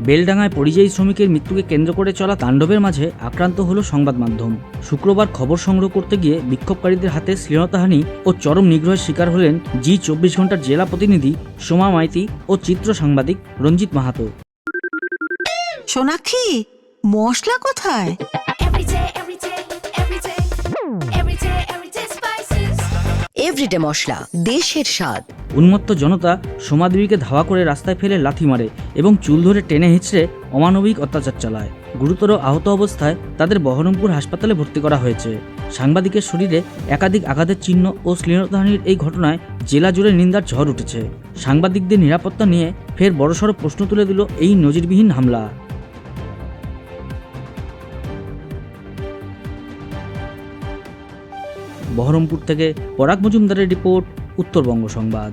বেলডাঙায় পরিযায়ী শ্রমিকের মৃত্যুকে কেন্দ্র করে চলা তাণ্ডবের মাঝে আক্রান্ত হলো সংবাদ মাধ্যম। শুক্রবার খবর সংগ্রহ করতে গিয়ে বিক্ষোভকারীদের হাতে শ্লীলতাহানি ও চরম নিগ্রহের শিকার হলেন জি 24 ঘন্টার জেলা প্রতিনিধি সোমা মাইতি ও চিত্র সাংবাদিক রঞ্জিত মাহাতো। সোনাক্ষী, মশলা কোথায়? এভরিডে মশলা, দেশের স্বাদ। উন্মত্ত জনতা সোমা দেবীকে ধাওয়া করে রাস্তায় ফেলে লাথি মারে এবং চুল ধরে টেনে হিঁচড়ে অমানবিক অত্যাচার চালায়। গুরুতর আহত অবস্থায় তাদের বহরমপুর হাসপাতালে ভর্তি করা হয়েছে। সাংবাদিকের শরীরে একাধিক আঘাতের চিহ্ন ও শ্লীলতাহানির এই ঘটনায় জেলা জুড়ে নিন্দার ঝড় উঠেছে। সাংবাদিকদের নিরাপত্তা নিয়ে ফের বড়সড় প্রশ্ন তুলে দিল এই নজিরবিহীন হামলা। বহরমপুর থেকে পরাগ মজুমদারের রিপোর্ট, উত্তরবঙ্গ সংবাদ।